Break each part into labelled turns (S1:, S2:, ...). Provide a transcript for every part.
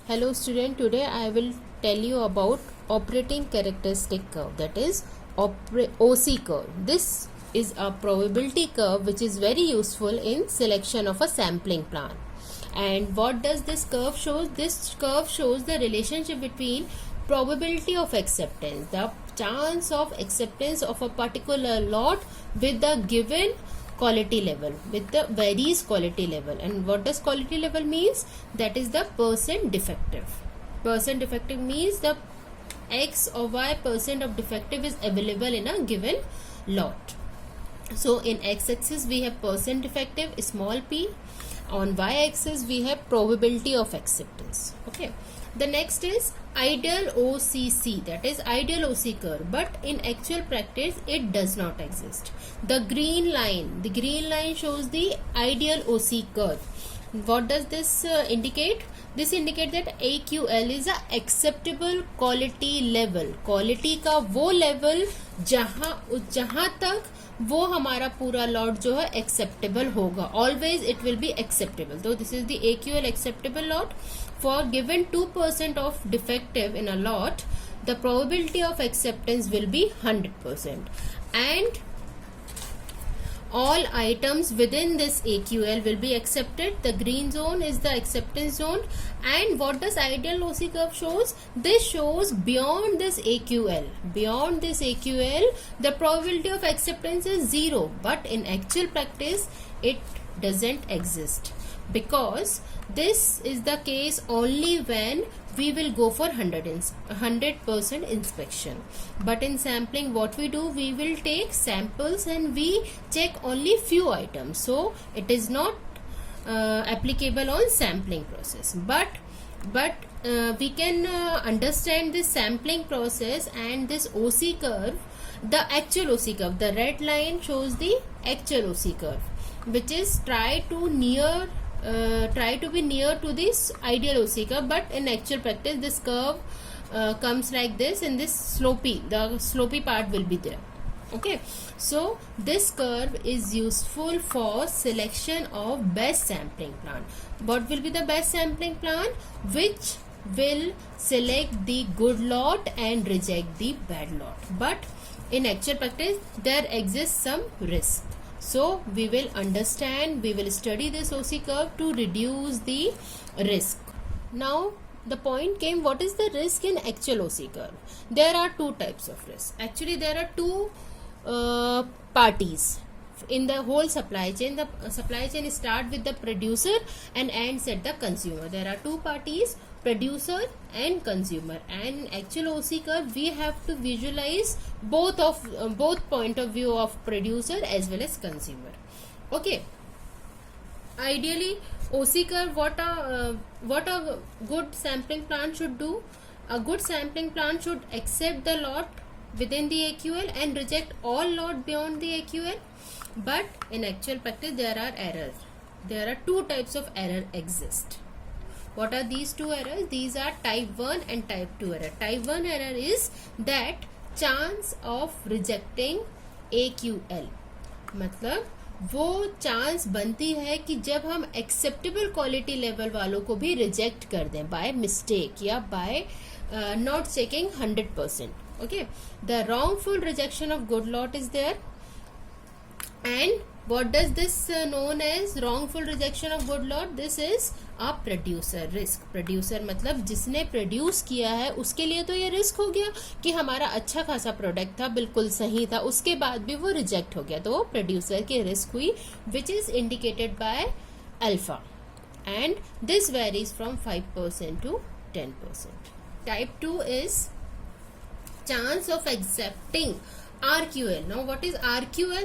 S1: Hello student, today I will tell you about operating characteristic curve, that is OC curve. This is a probability curve which is very useful in selection of a sampling plan. And what does this curve show? This curve shows the relationship between probability of acceptance, the chance of acceptance of a particular lot with the given quality level, with the varies quality level. And what does quality level means? That is the percent defective. Percent defective means the x or y percent of defective is available in a given lot. So in x-axis we have percent defective, small p. On y-axis we have probability of acceptance. Okay. The next is ideal OCC, that is ideal OC curve, but in actual practice it does not exist. The green line shows the ideal OC curve. What does this indicate? This indicates that AQL is a acceptable quality level. Quality का वो level जहाँ तक वो हमारा पूरा lot जो है acceptable होगा. Always it will be acceptable. तो this is the AQL acceptable lot. For given 2% of defective in a lot, the probability of acceptance will be 100%. And all items within this AQL will be accepted. The green zone is the acceptance zone. And what does ideal OC curve shows? This shows beyond this AQL. Beyond this AQL, the probability of acceptance is 0. But in actual practice, it doesn't exist. Because this is the case only when we will go for 100% inspection. But in sampling, what we do, we will take samples and we check only few items. So it is not applicable on sampling process. But we can understand this sampling process and this OC curve, the actual OC curve. The red line shows the actual OC curve, which is try to be near to this ideal OC curve, but in actual practice this curve comes like this, and this the slopy part will be there. Okay, so this curve is useful for selection of best sampling plan. What will be the best sampling plan? Which will select the good lot and reject the bad lot. But in actual practice there exists some risk. So we will study this OC curve to reduce the risk. Now the point came, what is the risk in actual OC curve? There are two types of risk. Actually there are two parties in the whole supply chain. The supply chain start with the producer and ends at the consumer. There are two parties, producer and consumer, and in actual OC curve we have to visualize both point of view of producer as well as consumer. Okay, ideally OC curve, what a good sampling plan should do? A good sampling plan should accept the lot within the AQL and reject all lot beyond the AQL. But in actual practice there are errors. There are two types of error exist. What are these two errors? These are type 1 and type 2 error. Type 1 error is that chance of rejecting AQL. मतलब वो chance बनती है कि जब हम acceptable quality level वालों को भी रिजेक्ट कर दें बाय मिस्टेक या by not checking 100%. Okay, the wrongful rejection of good lot is there. And what does this known as wrongful rejection of good lot? This is a producer risk. Producer मतलब जिसने produce किया है उसके लिए तो ये risk हो गया कि हमारा अच्छा खासा प्रोडक्ट था, बिल्कुल सही था, उसके बाद भी वो रिजेक्ट हो गया, तो वो प्रोड्यूसर की रिस्क हुई, which is indicated by alpha. And this varies from 5% to 10%. Type 2 is chance of accepting RQL. Now what is RQL?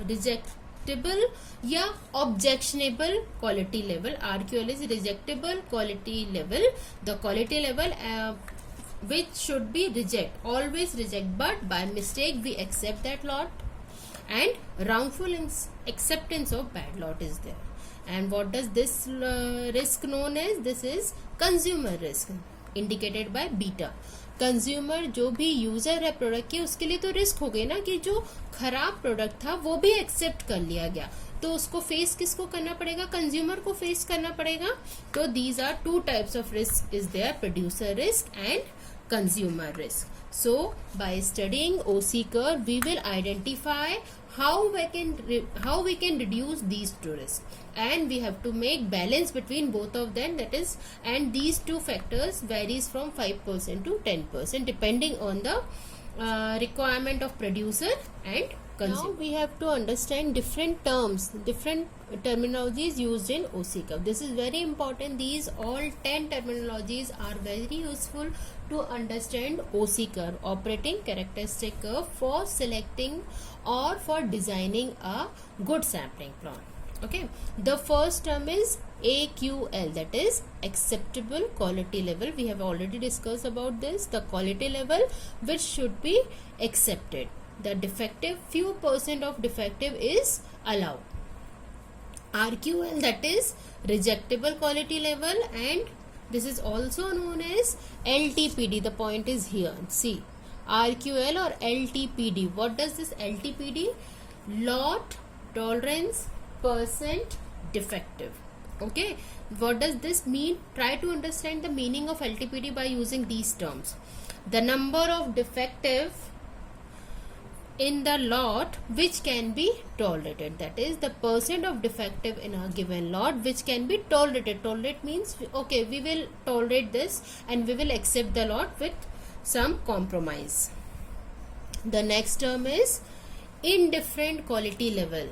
S1: Rejectable या objectionable quality level. RQL is rejectable quality level. The quality level which should be reject, always reject, but by mistake we accept that lot. And wrongful acceptance of bad lot is there. And what does this risk known as? This is consumer risk, indicated by beta. Consumer जो भी user है product के, उसके लिए तो risk हो गई ना कि जो खराब प्रोडक्ट था वो भी एक्सेप्ट कर लिया गया, तो उसको फेस किसको करना पड़ेगा, कंज्यूमर को फेस करना पड़ेगा. तो these are two types of risk is there, producer risk and consumer risk. So by studying OC curve we will identify how we can reduce these two risks, and we have to make balance between both of them, that is, and these two factors varies from 5% to 10% depending on the requirement of producer and consumer. Now we have to understand different terms, different terminologies used in OC curve. This is very important. These all 10 terminologies are very useful to understand OC curve, operating characteristic curve, for selecting or for designing a good sampling plot. Okay, the first term is AQL, that is acceptable quality level. We have already discussed about this, the quality level which should be accepted. The defective, few percent of defective is allowed. RQL, that is rejectable quality level, and this is also known as LTPD. The point is here, see, RQL or LTPD. What does this LTPD? Lot tolerance percent defective. Okay, what does this mean? Try to understand the meaning of LTPD by using these terms. The number of defective in the lot which can be tolerated, that is the percent of defective in a given lot which can be tolerated. Tolerate means, okay, we will tolerate this and we will accept the lot with some compromise. The next term is indifferent quality level.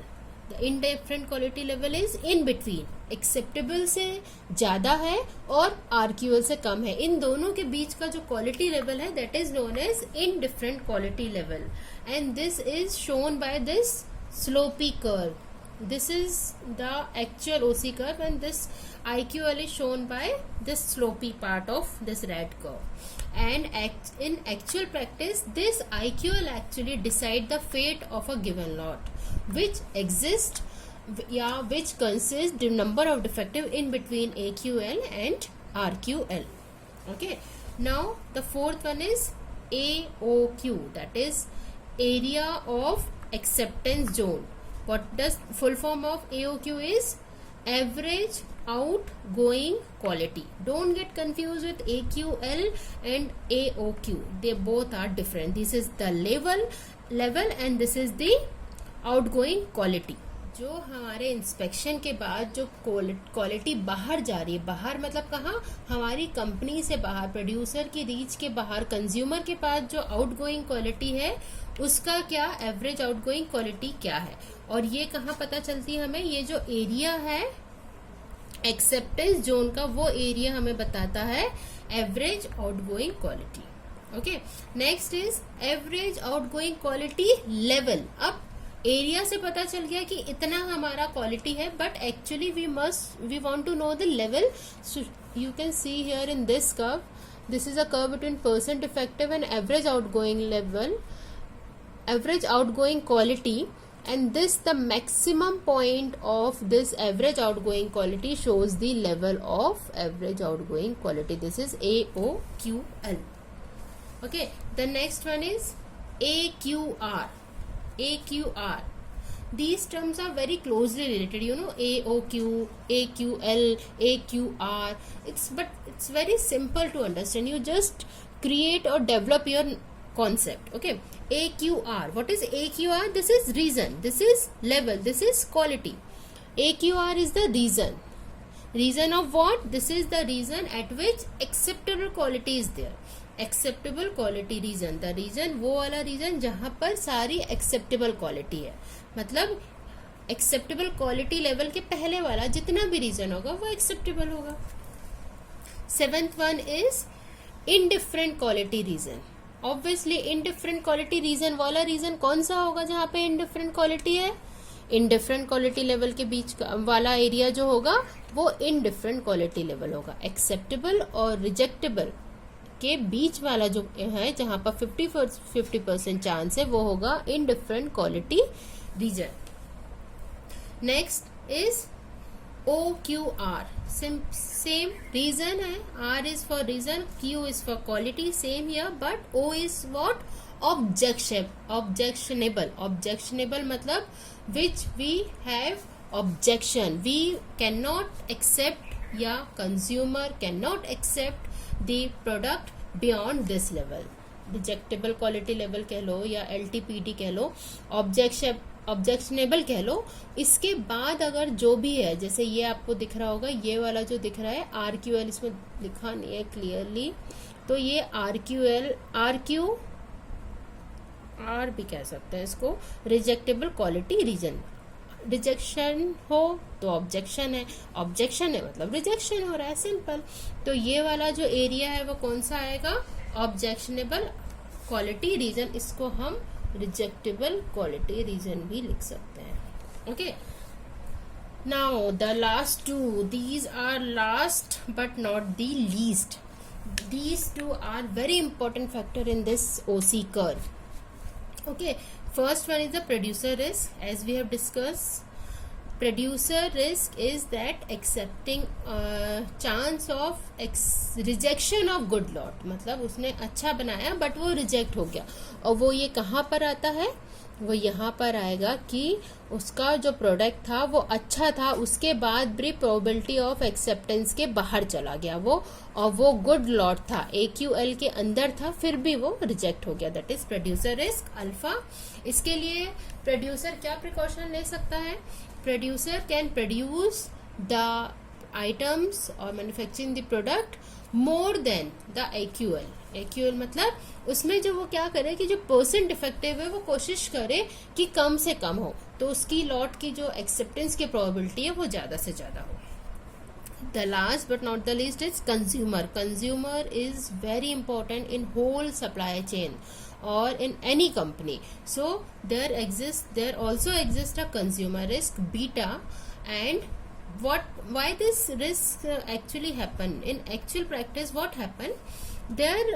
S1: The indifferent quality level is in between, acceptable से ज़्यादा है और RQL से कम है. इन दोनों के बीच का जो क्वालिटी लेवल है that is known as indifferent quality level, and this is shown by this sloppy curve. This is the actual OC curve, and this IQL is shown by this slopy part of this red curve. And in actual practice, this IQL actually decide the fate of a given lot, which consists the number of defective in between AQL and RQL. Okay. Now the fourth one is AOQ, that is area of acceptance zone. What does full form of AOQ is? Average outgoing quality. Don't get confused with AQL and AOQ. They both are different. This is the level and this is the outgoing quality. जो हमारे inspection के बाद जो quality बाहर जा रही है, बाहर मतलब कहाँ, हमारी कंपनी से बाहर, प्रोड्यूसर की रीच के बाहर, कंज्यूमर के पास जो आउटगोइंग क्वालिटी है उसका क्या एवरेज आउटगोइंग क्वालिटी क्या है, और ये कहाँ पता चलती है हमें, ये जो एरिया है एक्सेप्टेंस जोन का, वो एरिया हमें बताता है average outgoing quality. Okay, next is average outgoing quality level. अब एरिया से पता चल गया कि इतना हमारा क्वालिटी है, but actually we want to know the level. You can see here in this curve, this is a curve between percent defective and average outgoing level, average outgoing quality, and this the maximum point of this average outgoing quality shows the level of average outgoing quality. This is AOQL. Okay, the next one is AQR. AQR, these terms are very closely related, you know, AOQ, AQL, AQR. It's very simple to understand. You just create or develop your concept. Okay, AQR, what is AQR? This is reason, this is level, this is quality. AQR is the reason of what? This is the reason at which acceptable quality is there. Acceptable quality region, the region वो वाला reason जहां पर सारी acceptable quality है, मतलब acceptable quality level के पहले वाला जितना भी रीजन होगा वो एक्सेप्टेबल होगा. Seventh one is indifferent quality region. Obviously indifferent quality region वाला रीजन कौन सा होगा जहां पे इनडिफरेंट क्वालिटी है? इनडिफरेंट क्वालिटी लेवल के बीच वाला एरिया जो होगा वो इनडिफरेंट क्वालिटी लेवल होगा. एक्सेप्टेबल और रिजेक्टेबल के बीच वाला जो है जहां पर 50% चांस है वो होगा indifferent quality region. Next is OQR. Same region है, R is for reason, Q is for quality, same here, but O is what? Objectionable. Objectionable मतलब which we have objection. We cannot accept या consumer cannot accept the product beyond this level. Rejectable quality level कह लो या LTPD कह लो, objectionable कह लो, इसके बाद अगर जो भी है, जैसे ये आपको दिख रहा होगा, ये वाला जो दिख रहा है RQL, इसमें लिखा नहीं है क्लियरली, तो ये RQL आर भी कह सकते हैं इसको, रिजेक्टेबल क्वालिटी रीजन. रिजेक्शन हो तो ऑब्जेक्शन है, ऑब्जेक्शन है मतलब रिजेक्शन हो रहा है, सिंपल. तो ये वाला जो एरिया है वो कौन सा आएगा, ऑब्जेक्शनेबल क्वालिटी रीजन. इसको हम रिजेक्टेबल क्वालिटी रीजन भी लिख सकते हैं. Okay, now the last two, these are last but not the least. These two are very important factor in this OC curve. Okay, first one is the producer risk. As we have discussed, producer risk is that accepting chance of rejection of good lot. मतलब उसने अच्छा बनाया but वो reject हो गया, और वो ये कहाँ पर आता है, वो यहाँ पर आएगा कि उसका जो प्रोडक्ट था वो अच्छा था, उसके बाद भी प्रोबेबिलिटी ऑफ एक्सेप्टेंस के बाहर चला गया वो, और वो गुड लॉट था, AQL के अंदर था, फिर भी वो रिजेक्ट हो गया. That is producer risk alpha. इसके लिए प्रोड्यूसर क्या प्रिकॉशन ले सकता है, producer can produce the items और manufacturing the product more than the AQL. AQL मतलब उसमें जो वो क्या करे कि जो परसेंट डिफेक्टिव है वो कोशिश करे कि कम से कम हो, तो उसकी लॉट की जो एक्सेप्टेंस की प्रोबेबिलिटी है वो ज़्यादा से ज़्यादा हो. The last but not the least is consumer. Consumer is very important in whole supply chain or in any company. So there also exists a consumer risk beta. And why this risk actually happen in actual practice, what happen, there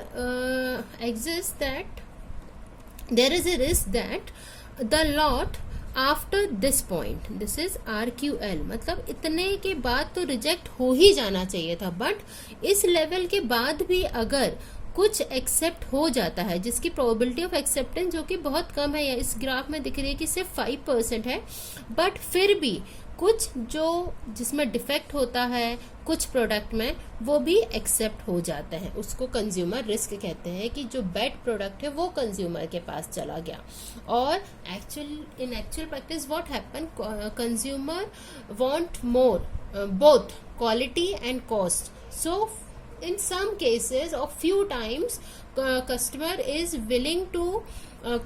S1: exists that there is a risk that the lot after this point, this is RQL, मतलब इतने के बाद तो reject हो ही जाना चाहिए था, but इस लेवल के बाद भी अगर कुछ एक्सेप्ट हो जाता है जिसकी प्रोबेबिलिटी ऑफ एक्सेप्टेंस जो कि बहुत कम है, या इस ग्राफ में दिख रही है कि सिर्फ 5% है, बट फिर भी कुछ जो जिसमें डिफेक्ट होता है कुछ प्रोडक्ट में वो भी एक्सेप्ट हो जाते हैं, उसको कंज्यूमर रिस्क कहते हैं कि जो बैड प्रोडक्ट है वो कंज्यूमर के पास चला गया. और इन actual practice what happen, consumer want more both quality and cost. So in some cases or few times customer is willing to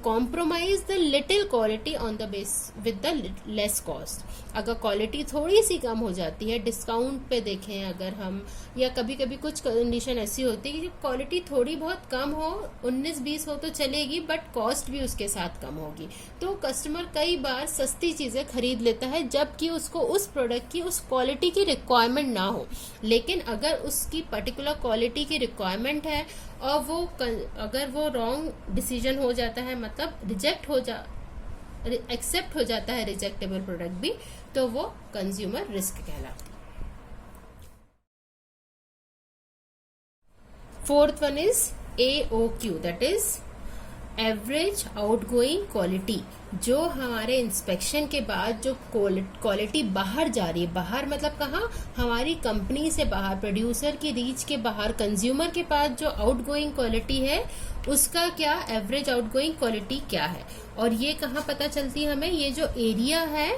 S1: compromise the little quality on the base with the less cost. अगर quality थोड़ी सी कम हो जाती है, discount पे देखें अगर हम, या कभी कभी कुछ कंडीशन ऐसी होती है कि क्वालिटी थोड़ी बहुत कम हो, 19-20 हो तो चलेगी, बट कॉस्ट भी उसके साथ कम होगी, तो कस्टमर कई बार सस्ती चीज़ें खरीद लेता है जबकि उसको उस प्रोडक्ट की उस क्वालिटी की रिक्वायरमेंट ना हो. लेकिन अगर उसकी पर्टिकुलर क्वालिटी की रिक्वायरमेंट है और वो अगर वो रॉन्ग डिसीजन हो जाता है, मतलब एक्सेप्ट हो जाता है रिजेक्टेबल प्रोडक्ट भी, तो वो कंज्यूमर रिस्क कहलाती है. Fourth one is AOQ, that is average outgoing quality. जो हमारे इंस्पेक्शन के बाद जो क्वालिटी बाहर जा रही है, बाहर मतलब कहाँ, हमारी कंपनी से बाहर, प्रोड्यूसर की रीच के बाहर, कंज्यूमर के पास जो आउटगोइंग क्वालिटी है उसका क्या एवरेज आउटगोइंग क्वालिटी क्या है. और ये कहाँ पता चलती है हमें, ये जो एरिया है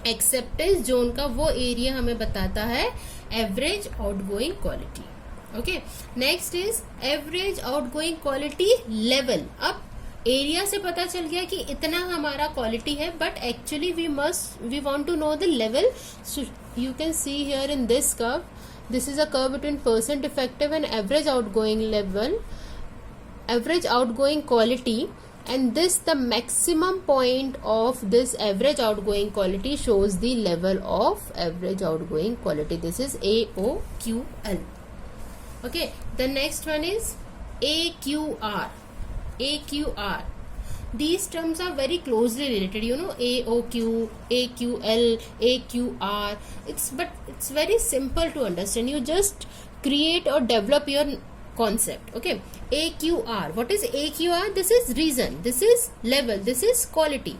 S1: एक्सेप्टेंस जोन का, वो एरिया हमें बताता है average outgoing quality. Okay, next is average outgoing quality level. अब एरिया से पता चल गया कि इतना हमारा क्वालिटी है, but actually we want to know the level. You can see here in this curve, this is a curve between percent defective and average outgoing level, average outgoing quality, and this the maximum point of this average outgoing quality shows the level of average outgoing quality. This is AOQL. Okay, the next one is AQR. AQR, these terms are very closely related, you know, AOQ, AQL, AQR. It's very simple to understand. You just create or develop your concept. Okay, AQR, what is AQR? This is reason, this is level, this is quality.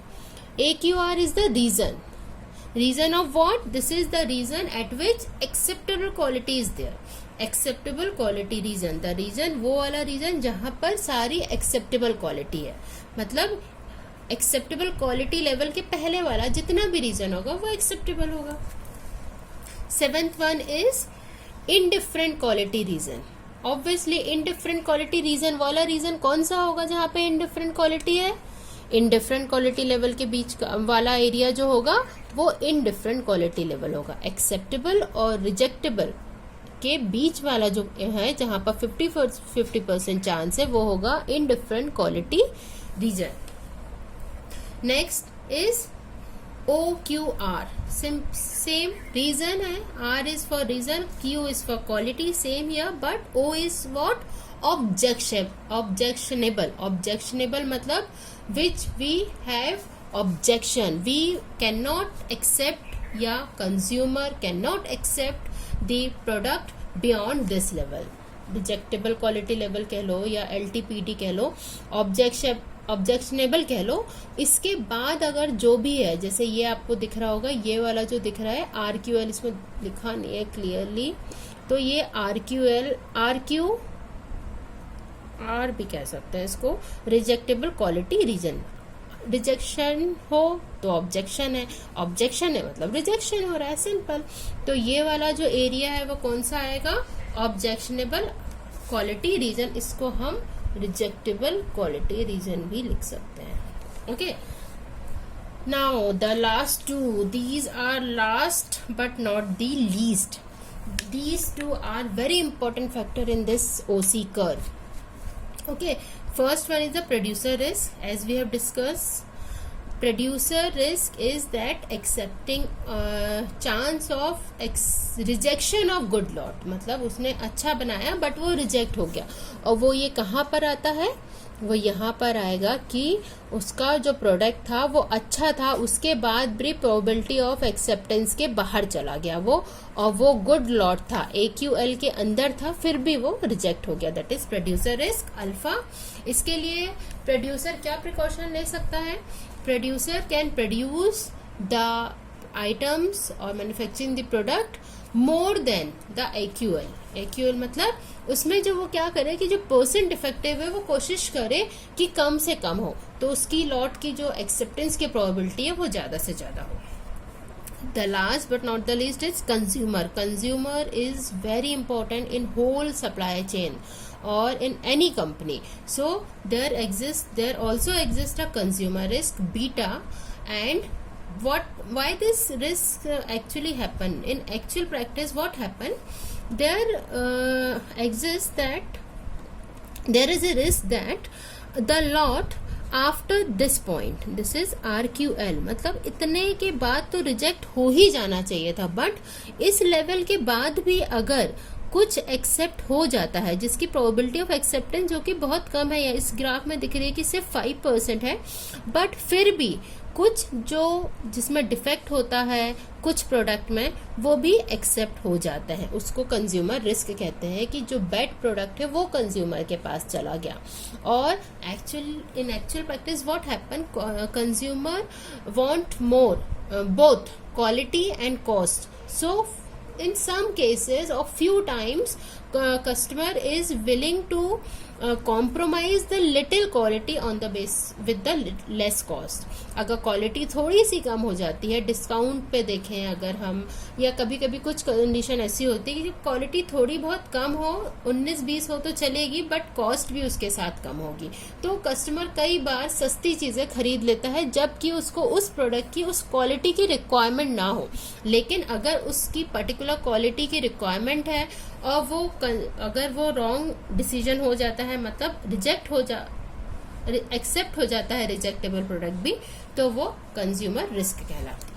S1: AQR is the reason. Region of what? This is the region at which acceptable quality is there. Acceptable quality region, the region वो वाला reason जहां पर सारी acceptable quality है. मतलब acceptable quality level के पहले वाला जितना भी रीजन होगा वो एक्सेप्टेबल होगा. 7th one is indifferent quality region. Obviously indifferent quality region वाला रीजन कौन सा होगा जहां पे इनडिफरेंट क्वालिटी है? इनडिफरेंट क्वालिटी लेवल के बीच वाला एरिया जो होगा वो इनडिफरेंट क्वालिटी लेवल होगा. एक्सेप्टेबल और रिजेक्टेबल के बीच वाला जो है जहां पर 50% चांस है वो होगा indifferent quality region. Next is OQR. Same reason है. R is for reason, Q is for quality, same here, but O is what? Objectionable. Objectionable मतलब which we have objection. We cannot accept या consumer cannot accept the product beyond this level. Rejectable quality level कह लो या LTPD कह लो, objectionable कह लो. इसके बाद अगर जो भी है, जैसे ये आपको दिख रहा होगा, ये वाला जो दिख रहा है RQL, इसमें लिखा नहीं है क्लियरली, तो ये RQL, RQR भी कह सकते हैं इसको, रिजेक्टेबल क्वालिटी रीजन. रिजेक्शन हो तो ऑब्जेक्शन है, ऑब्जेक्शन है मतलब रिजेक्शन हो रहा है, सिंपल. तो ये वाला जो एरिया है वो कौन सा आएगा? Objectionable quality region. इसको हम रिजेक्टेबल क्वालिटी रीजन भी लिख सकते हैं. Okay, now the last two, these are last but not the least. These two are very important factor in this OC curve. Okay, first one is the producer risk. As we have discussed, producer risk is that accepting chance of rejection of good lot. मतलब उसने अच्छा बनाया but वो reject हो गया. और वो ये कहाँ पर आता है? वो यहाँ पर आएगा कि उसका जो प्रोडक्ट था वो अच्छा था, उसके बाद भी प्रोबेबिलिटी ऑफ एक्सेप्टेंस के बाहर चला गया वो, और वो गुड लॉट था, AQL के अंदर था, फिर भी वो रिजेक्ट हो गया. That is producer risk alpha. इसके लिए प्रोड्यूसर क्या प्रिकॉशन ले सकता है? Producer can produce the items और manufacturing the product more than the AQL. AQL मतलब उसमें जो वो क्या करे कि जो परसेंट डिफेक्टिव है वो कोशिश करे कि कम से कम हो, तो उसकी लॉट की जो एक्सेप्टेंस की प्रोबेबिलिटी है वो ज्यादा से ज्यादा हो. The last but not the least is consumer. Consumer is very important in whole supply chain or in any company. So there also exists a consumer risk beta. And why this risk actually happen? In actual practice, what happen? There exists that there is a risk that the lot after this point, this is RQL, मतलब इतने के बाद तो reject हो ही जाना चाहिए था, but इस लेवल के बाद भी अगर कुछ एक्सेप्ट हो जाता है जिसकी प्रोबेबिलिटी ऑफ एक्सेप्टेंस जो कि बहुत कम है, या इस ग्राफ में दिख रही है कि सिर्फ 5% है, बट फिर भी कुछ जो जिसमें डिफेक्ट होता है कुछ प्रोडक्ट में वो भी एक्सेप्ट हो जाता है, उसको कंज्यूमर रिस्क कहते हैं कि जो बैड प्रोडक्ट है वो कंज्यूमर के पास चला गया. और इन actual practice what happen, consumer want more both quality and cost. So in some cases or few times customer is willing to compromise the little quality on the base with the less cost. अगर quality थोड़ी सी कम हो जाती है, discount पे देखें अगर हम, या कभी कभी कुछ कंडीशन ऐसी होती है कि क्वालिटी थोड़ी बहुत कम हो, 19-20 हो तो चलेगी, बट कॉस्ट भी उसके साथ कम होगी, तो कस्टमर कई बार सस्ती चीजें खरीद लेता है जबकि उसको उस प्रोडक्ट की उस क्वालिटी की रिक्वायरमेंट ना हो. लेकिन अगर उसकी पर्टिकुलर क्वालिटी की रिक्वायरमेंट है और वो अगर वो रॉन्ग डिसीजन हो जाता है, मतलब एक्सेप्ट हो जाता है रिजेक्टेबल प्रोडक्ट भी, तो वो कंज्यूमर रिस्क कहलाता है.